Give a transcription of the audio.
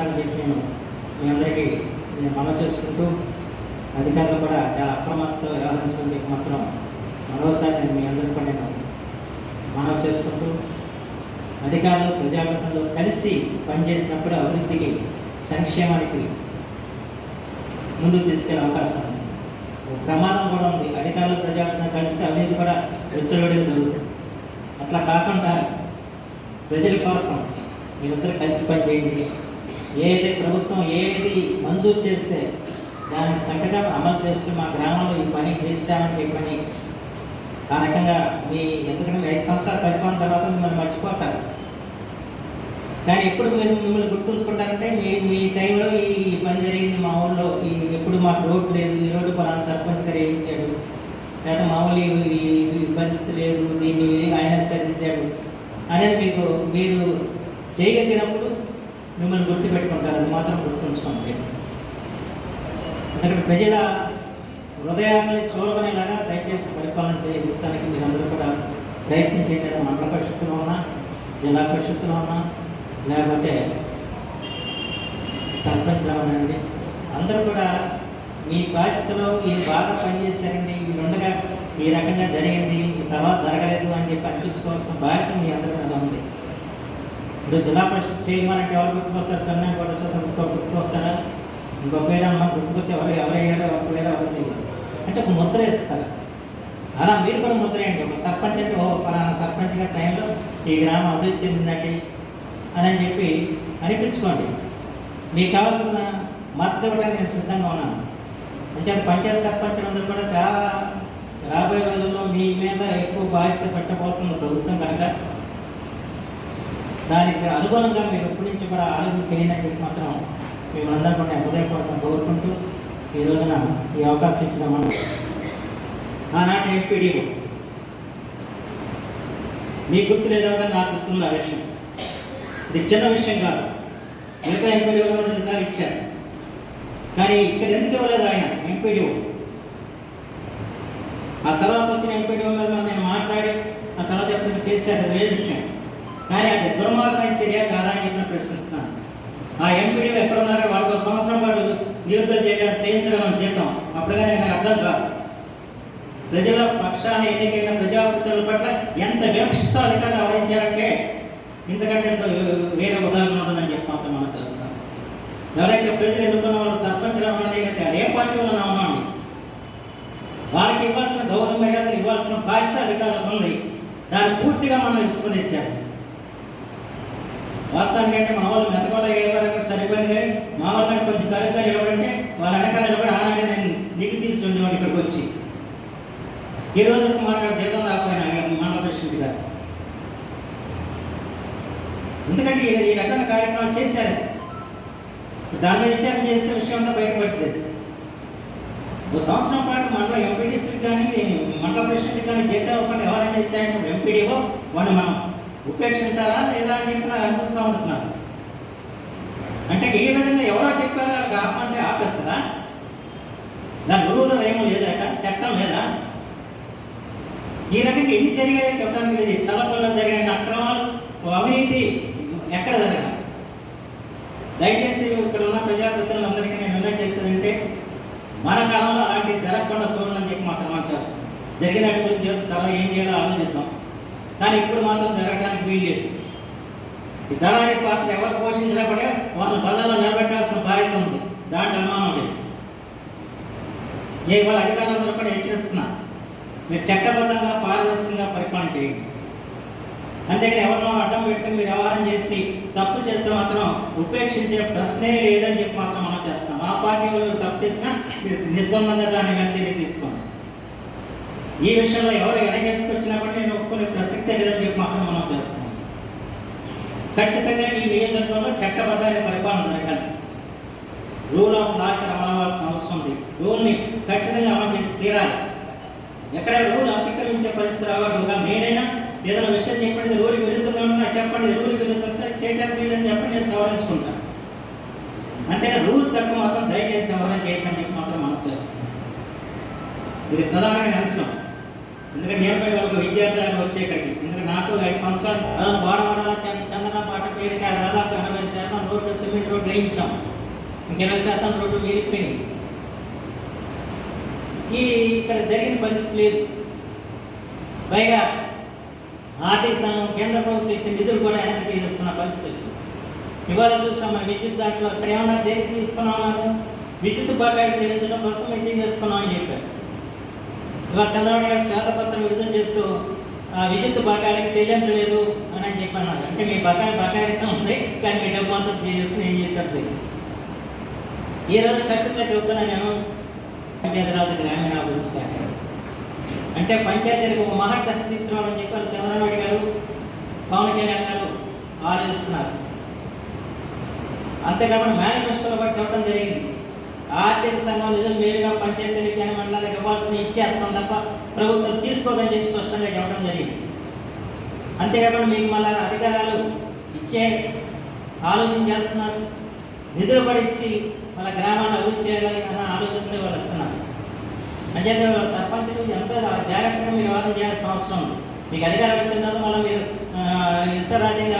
ఉండాలని చెప్పి మీ అందరికీ మనవి చేసుకుంటూ, అధికారులు కూడా చాలా అప్రమత్తంతో వ్యవహరించడం చెప్పి మాత్రం మరోసారి నేను మీ అందరికీ కూడా నేను మనవి చేసుకుంటూ, అధికారులు ప్రజాప్రతినిధులు కలిసి పనిచేసినప్పుడు అభివృద్ధికి, సంక్షేమానికి ముందుకు తీసుకెళ్ళే అవకాశం ఉంది. ప్రమాదం కూడా ఉంది. అధికారులు ప్రజాప్రతినిధులు కలిస్తే అవినీతి కూడా విచ్చలవిడిగా జరుగుతుంది. అట్లా కాకుండా ప్రజల కోసం మీరందరూ కలిసి పనిచేయండి. ఏది ప్రభుత్వం ఏది మంజూరు చేస్తే దాన్ని చక్కగా అమలు చేసుకుని మా గ్రామంలో ఈ పని చేశామని చెప్పని ఆ రకంగా మీ ఎందుకంటే 5 సంవత్సరాల పరిపాలన తర్వాత మిమ్మల్ని మర్చిపోతారు. కానీ ఎప్పుడు మీరు మిమ్మల్ని గుర్తుంచుకుంటారంటే మీ టైంలో ఈ పని జరిగింది మా ఊళ్ళో, ఎప్పుడు మాకు రోడ్డు లేదు, ఈ రోడ్డు పలానా సర్పంచ్ గారు వేయించాడు, లేదా మామూలు ఈ పరిస్థితి లేదు, దీన్ని ఆయన సరిదిద్దాడు అనేది మీరు చేయగలిగినప్పుడు మిమ్మల్ని గుర్తుపెట్టుకుంటారు. అది మాత్రం గుర్తుంచుకోండి. ఎందుకంటే ప్రజల హృదయాన్ని చూడమనేలాగా దయచేసి పరిపాలన చేయించడానికి మీరందరూ కూడా ప్రయత్నం చేయలేదు. మండల పరిషత్తులో ఉన్నా, జిల్లా పరిషత్తులో ఉన్నా, లేకపోతే సర్పంచ్లో ఉన్నాయండి, అందరూ కూడా మీ బాధ్యతలో మీరు బాగా పనిచేశారండి, మీరు ఉండగా ఈ రకంగా జరిగింది, తర్వాత జరగలేదు అని చెప్పి అనిపించుకోవాల్సిన బాధ్యత మీ అందరి మీద ఉంది. ఇప్పుడు జిల్లా పరిషత్ చైర్మన్ అంటే ఎవరు గుర్తుకొస్తారు? కన్నా గుర్తుకొస్తారా? ఇంకో పేరు అమ్మ గుర్తుకొచ్చి ఎవరయ్యారో ఒక పేరు అవుతుంది అంటే ఒక ముద్ర వేస్తారు. అలా మీరు కూడా ముద్ర వేయండి. ఒక సర్పంచ్ అంటే పలానా సర్పంచ్ గారి టైంలో ఈ గ్రామం అభివృద్ధి చెందిందండి అని చెప్పి అనిపించుకోండి. మీకు కావాల్సిన మద్దతు ఇవ్వడానికి నేను సిద్ధంగా ఉన్నాను. అంచేత పంచాయతీ సర్పంచులందరూ కూడా చాలా రాబోయే రోజుల్లో మీ మీద ఎక్కువ బాధ్యత పెట్టబోతుంది ప్రభుత్వం కనుక దానికి అనుగుణంగా మీరు ఇప్పటి నుంచి కూడా ఆలోచన చేయండి అని చెప్పి మాత్రం మేమందరం కూడా హృదయపూర్వకంగా కోరుకుంటూ ఈ రోజున ఈ అవకాశం ఇచ్చిన మనం ఆనాటి ఎంపీడీఓ మీకు గుర్తు లేదో కానీ నాకు గుర్తుంది ఆ విషయం. ఇది చిన్న విషయం కాదు. మిగతా ఎంపీడీఓ జిల్లాలు ఇచ్చారు, కానీ ఇక్కడ ఎందుకు ఇవ్వలేదు ఆయన ఎంపీడీఓ? ఆ తర్వాత వచ్చిన ఎంపీడీఓ మీద నేను మాట్లాడి ఆ తర్వాత ఎప్పటికీ చేశారు, అది వేరే విషయం. కానీ అది దుర్మార్గమైన చర్య కాదా అని చెప్పి ప్రశ్నిస్తున్నాను. ఆ ఎంపీడీఓ ఎక్కడ ఉన్నారో వాళ్ళకు సంవత్సరం పాటు నిరుద్ధం చేయించగలం జీతం, అప్పుడుగా నాకు అర్థం కాదు. ప్రజల పక్షాన ఎన్నికైన ప్రజాప్రతినిధుల పట్ల ఎంత వివక్షత అధికారులు వ్యవహరించారంటే ఇంతకంటే ఎంత వేరే ఉదాహరణ ఉంటుందని చెప్పి మాత్రం మనం చేస్తాం. ఎవరైతే ప్రజలు ఎన్నుకున్న వాళ్ళు సర్పంచ్గా ఉన్నది అయితే ఏ పార్టీ వల్ల ఉన్నామండి, వాళ్ళకి ఇవ్వాల్సిన గౌరవ మర్యాదలు ఇవ్వాల్సిన బాధ్యత అధికారులకు ఉంది. దాన్ని పూర్తిగా మనం ఇసుకుని ఇచ్చాము. వాస్తవానికి అంటే మా వాళ్ళు మెతకోవాలి అయ్యేవారు సరిపోయింది, కానీ మా వాళ్ళు కొంచెం కరుగ్గా నిలబడంటే వాళ్ళ వెనకాల నిలబడి ఆనాడే నేను నీకు తీర్చుండేవాడు ఇక్కడికి వచ్చి. ఈ రోజు మాట్లాడే జీతం రాకపోయినా మండల ప్రెసిడెంట్ గారు, ఎందుకంటే ఈ రకమైన కార్యక్రమాలు చేశారు. దాని మీద విచారణ చేస్తే విషయం అంతా బయటపడుతుంది. ఒక సంవత్సరం పాటు మండల ఎంపీడీసీకి కానీ మండల ప్రెసిడెంట్ కానీ జీతం ఒకటి ఎవరైనా చేశారంటే ఎంపీడీఓ వాడిని మనం ఉపేక్షించాలా లేదా అని చెప్పి నాకు అనిపిస్తూ ఉంటున్నాను. అంటే ఏ విధంగా ఎవరో చెప్పారో వాళ్ళకి ఆపమంటే ఆపేస్తారా? దాని గురువులో ఏమో లేదా, చట్టం లేదా? ఈ రకంగా ఎన్ని జరిగాయో చెప్పడానికి లేదు. చల్లపల్లిలో జరిగిన అక్రమాలు, అవినీతి ఎక్కడ జరగాలి? దయచేసి ఇక్కడ ఉన్న ప్రజాప్రతినిధులందరికీ నేను నిర్ణయం చేసేదంటే మన కాలంలో అలాంటివి జరగకుండా చూడాలని చెప్పి మాత్రం మనం చేస్తాం. జరిగినట్టు గురించి తర్వాత ఏం చేయాలో ఆలోచిద్దాం. కానీ ఇప్పుడు మాత్రం జరగడానికి వీల్లేదు. ఈ దళారీ పాత్ర ఎవరు పోషించినా కూడా వాళ్ళని బల్లలో నిలబెట్టాల్సిన బాధ్యత ఉంది, దాంట్లో అనుమానం లేదు. వాళ్ళ అధికారులందరూ కూడా హెచ్చరిస్తున్నా, మీరు చట్టబద్ధంగా పారదర్శకంగా పరిపాలన చేయండి. అంతేగాని ఎవరినో అడ్డం పెట్టుకుని మీరు వ్యవహారం చేసి తప్పు చేస్తే మాత్రం ఉపేక్షించే ప్రశ్నే లేదని చెప్పి మాత్రం మనం చేస్తాం. ఆ పార్టీ వాళ్ళు తప్పు చేసినా మీరు నిర్గమంగా దాన్ని వెనక్కి తీసుకోండి. ఈ విషయంలో ఎవరు వెనకేసుకొచ్చినా కూడా నేను ఒప్పుకునే ప్రసక్తే లేదని చెప్పి మాత్రం మనం చేస్తాం. ఖచ్చితంగా ఈ నియోజకవర్గంలో చట్టబద్ధమైన పరిపాలన జరగాలి. రూల్ ఆఫ్ లాకి అమలవలసిన అవసరం ఉంది. రూల్ని ఖచ్చితంగా అమలు చేసి తీరాలి. ఎక్కడ రూల్ అతిక్రమించే పరిస్థితి రావడం, నేనైనా ఏదైనా విషయం చెప్పండి రూల్కి విరుద్ధంగా ఉన్నా చెప్పండి, రూల్కి విరుద్ధం సరే చేయడానికి వీళ్ళని చెప్పండి, నేను సవరించుకుంటాను. అంతేగా రూల్ తక్కువ మాత్రం దయచేసి ఎవరైనా చేయకని చెప్పి మాత్రం మనం చేస్తాం. ఇది ప్రధానమైన అంశం. ఎందుకంటే నేను పోయి ఒక విద్యార్థులను వచ్చే ఇక్కడికి, ఎందుకంటే నాకు 5 సంవత్సరాలు వాడవాడాల చందన పాట పేరుకి దాదాపు 80% రోడ్లు సిమెంట్ రోడ్లు వేయించాం. ఇంక 20% రోడ్లు మిగిలిపోయినాయి. ఇక్కడ జరిగిన పరిస్థితి లేదు. పైగా ఆర్టీసీ సంఘం కేంద్ర ప్రభుత్వం ఇచ్చిన నిధులు కూడా వెనక్కి తీసేసుకున్న పరిస్థితి వచ్చింది. ఇవాళ చూసాం మన విద్యుత్ దాంట్లో ఇక్కడ ఏమన్నా దేనికి తీసుకున్నామన్నారు, విద్యుత్ బకాయిలు చెల్లించడం కోసం మీటింగ్ చేసుకున్నామని చెప్పారు. ఇవాళ చంద్రబాబు గారు శ్వేతపత్రం విడుదల చేస్తూ విద్యుత్ బకాయిలకు చెల్లించలేదు అని చెప్పి అన్నారు. అంటే మీ బకాయిలతో ఉంది, కానీ మీ డబ్బు అంతా చేసి ఏం చేశారు. ఈ రోజు ఖచ్చితంగా చెబుతున్నా నేను, పంచాయతీరాజ్ గ్రామీణాభివృద్ధి శాఖ అంటే పంచాయతీలకు ఒక మహర్దశ తీసుకురావాలని చెప్పి చంద్రబాబు గారు, పవన్ కళ్యాణ్ గారు ఆలోచిస్తున్నారు. అంతేకాకుండా మేనిఫెస్టోలో కూడా చెప్పడం జరిగింది, ఆర్థిక సంఘం నిధులు నేరుగా పంచాయతీలకు కానీ మండలాలకు ఇవ్వాల్సిన ఇచ్చేస్తాం తప్ప ప్రభుత్వం తీసుకోదని చెప్పి స్పష్టంగా చెప్పడం జరిగింది. అంతేకాకుండా మీకు మళ్ళీ అధికారాలు ఇచ్చే ఆలోచన చేస్తున్నారు, నిధులు కూడా ఇచ్చి వాళ్ళ గ్రామాన్ని అభివృద్ధి చేయాలి అన్న ఆలోచనలో వాళ్ళు వస్తున్నారు. అంచేత వాళ్ళ సర్పంచులు ఎంతో జాగ్రత్తగా మీరు వ్యవహారం చేయాల్సిన అవసరం ఉంది. మీకు అధికారం వచ్చిన తర్వాత మళ్ళీ మీరు ఇష్టరాజ్యంగా